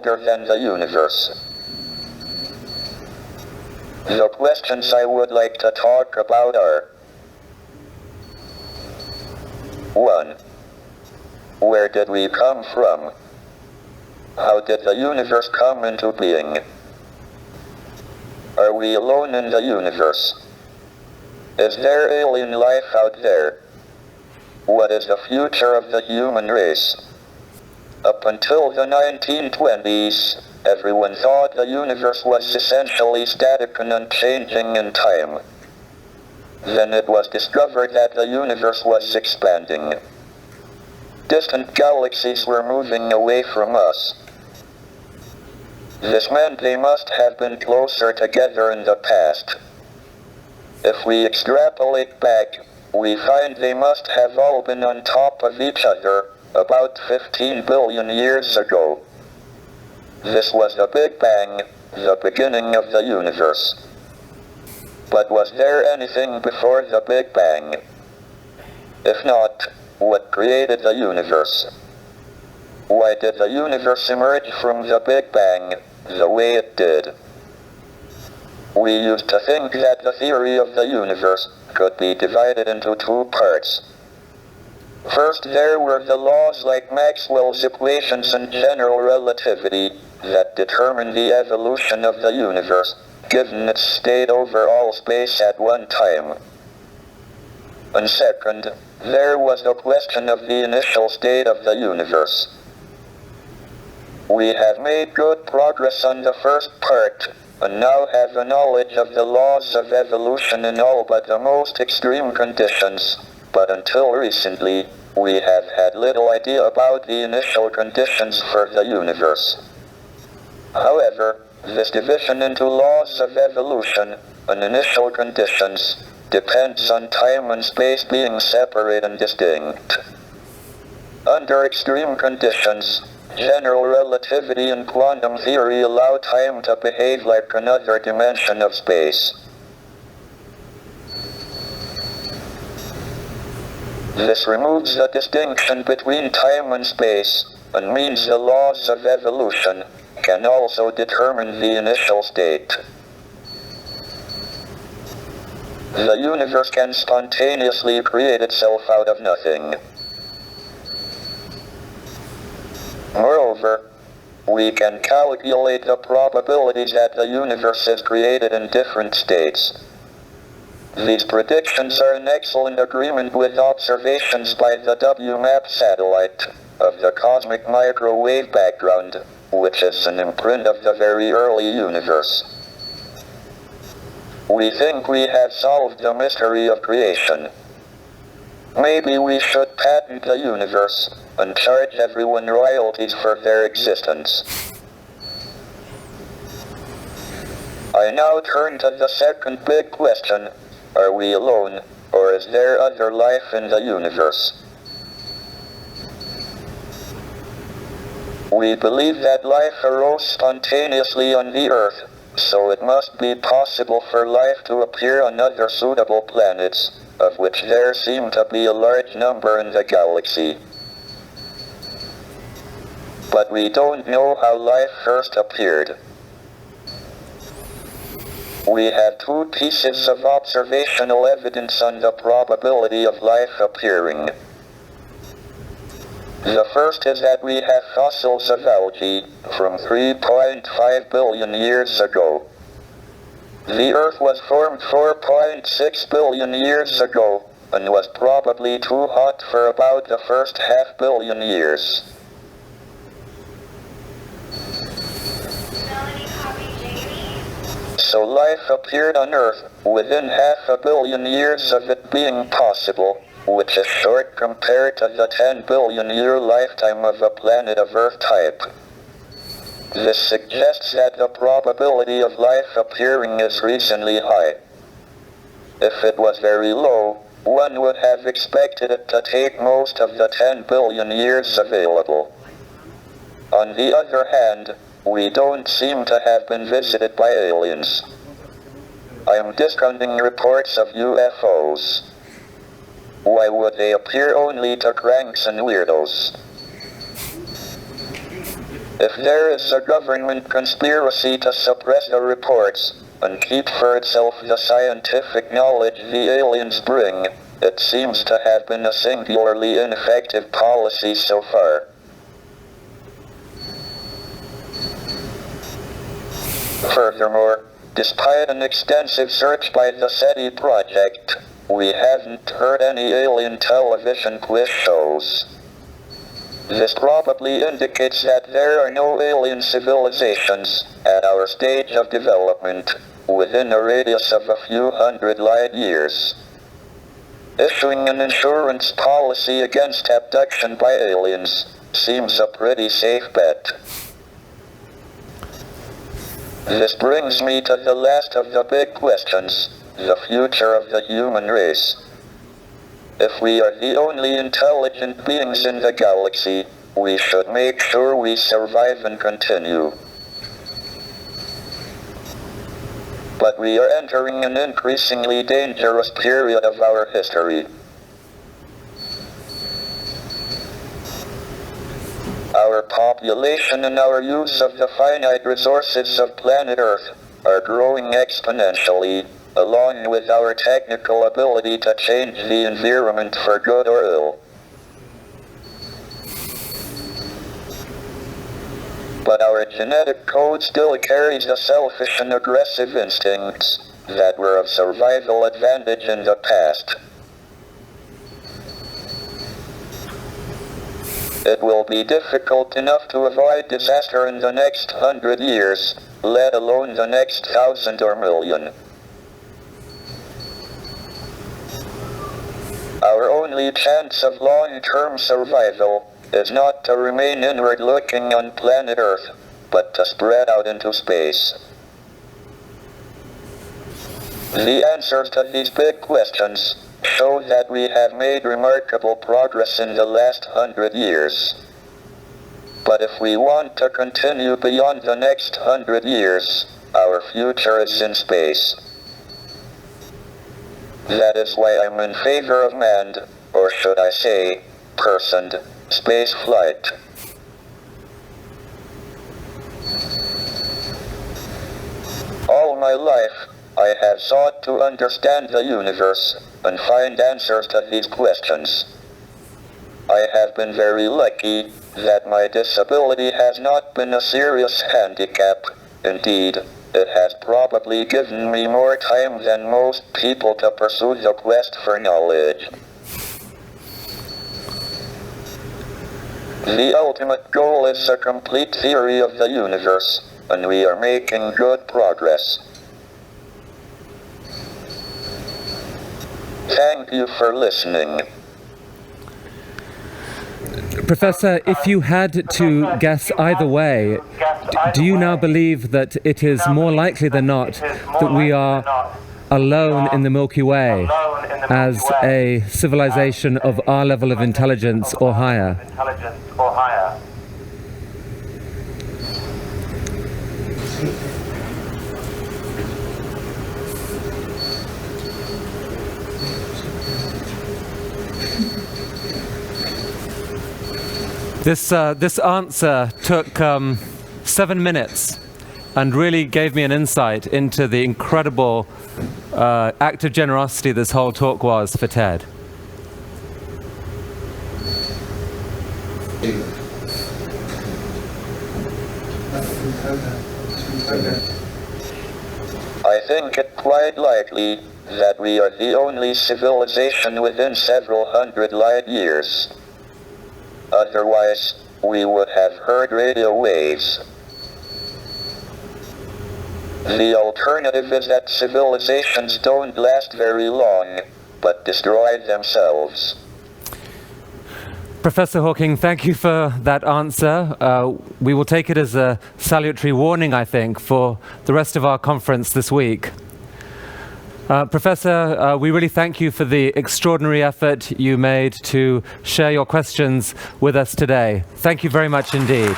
older than the universe. The questions I would like to talk about are: 1. Where did we come from? How did the universe come into being? Are we alone in the universe? Is there alien life out there? What is the future of the human race? Up until the 1920s, everyone thought the universe was essentially static and unchanging in time. Then it was discovered that the universe was expanding. Distant galaxies were moving away from us. This meant they must have been closer together in the past. If we extrapolate back, we find they must have all been on top of each other about 15 billion years ago. This was the Big Bang, the beginning of the universe. But was there anything before the Big Bang? If not, what created the universe? Why did the universe emerge from the Big Bang the way it did? We used to think that the theory of the universe could be divided into two parts. First, there were the laws like Maxwell's equations and general relativity that determine the evolution of the universe, given its state over all space at one time. And second, there was the question of the initial state of the universe. We have made good progress on the first part, and now have a knowledge of the laws of evolution in all but the most extreme conditions, but until recently, we have had little idea about the initial conditions for the universe. However, this division into laws of evolution and initial conditions depends on time and space being separate and distinct. Under extreme conditions, general relativity and quantum theory allow time to behave like another dimension of space. This removes the distinction between time and space, and means the laws of evolution can also determine the initial state. The universe can spontaneously create itself out of nothing. Moreover, we can calculate the probabilities that the universe is created in different states. These predictions are in excellent agreement with observations by the WMAP satellite of the cosmic microwave background, which is an imprint of the very early universe. We think we have solved the mystery of creation. Maybe we should patent the universe and charge everyone royalties for their existence. I now turn to the second big question: are we alone, or is there other life in the universe? We believe that life arose spontaneously on the Earth, so it must be possible for life to appear on other suitable planets, of which there seem to be a large number in the galaxy. But we don't know how life first appeared. We have two pieces of observational evidence on the probability of life appearing. The first is that we have fossils of algae from 3.5 billion years ago. The Earth was formed 4.6 billion years ago, and was probably too hot for about the first half billion years. So life appeared on Earth within 500 million years of it being possible, which is short compared to the 10 billion year lifetime of a planet of Earth type. This suggests that the probability of life appearing is reasonably high. If it was very low, one would have expected it to take most of the 10 billion years available. On the other hand, we don't seem to have been visited by aliens. I am discounting reports of UFOs. Why would they appear only to cranks and weirdos? If there is a government conspiracy to suppress the reports and keep for itself the scientific knowledge the aliens bring, it seems to have been a singularly ineffective policy so far. Furthermore, despite an extensive search by the SETI project, we haven't heard any alien television quiz shows. This probably indicates that there are no alien civilizations at our stage of development within a radius of a few hundred light years. Issuing an insurance policy against abduction by aliens seems a pretty safe bet. This brings me to the last of the big questions, the future of the human race. If we are the only intelligent beings in the galaxy, we should make sure we survive and continue. But we are entering an increasingly dangerous period of our history. Our population and our use of the finite resources of planet Earth are growing exponentially, along with our technical ability to change the environment for good or ill. But our genetic code still carries the selfish and aggressive instincts that were of survival advantage in the past. It will be difficult enough to avoid disaster in the next 100 years, let alone the next 1,000 or million. Our only chance of long-term survival is not to remain inward-looking on planet Earth, but to spread out into space. The answers to these big questions show that we have made remarkable progress in the last 100 years. But if we want to continue beyond the next 100 years, our future is in space. That is why I'm in favor of manned, or should I say, personed, space flight. All my life, I have sought to understand the universe and find answers to these questions. I have been very lucky that my disability has not been a serious handicap. Indeed, it has probably given me more time than most people to pursue the quest for knowledge. The ultimate goal is a complete theory of the universe, and we are making good progress. Thank you for listening. Professor, if you had to guess either way, do you now believe that it is more likely than not that we are alone in the Milky Way as a civilization of our level of intelligence or higher? This answer took 7 minutes and really gave me an insight into the incredible act of generosity this whole talk was for TED. I think it quite likely that we are the only civilization within several hundred light years. Otherwise, we would have heard radio waves. The alternative is that civilizations don't last very long, but destroy themselves. Professor Hawking, thank you for that answer. We will take it as a salutary warning, I think, for the rest of our conference this week. Professor, we really thank you for the extraordinary effort you made to share your questions with us today. Thank you very much indeed.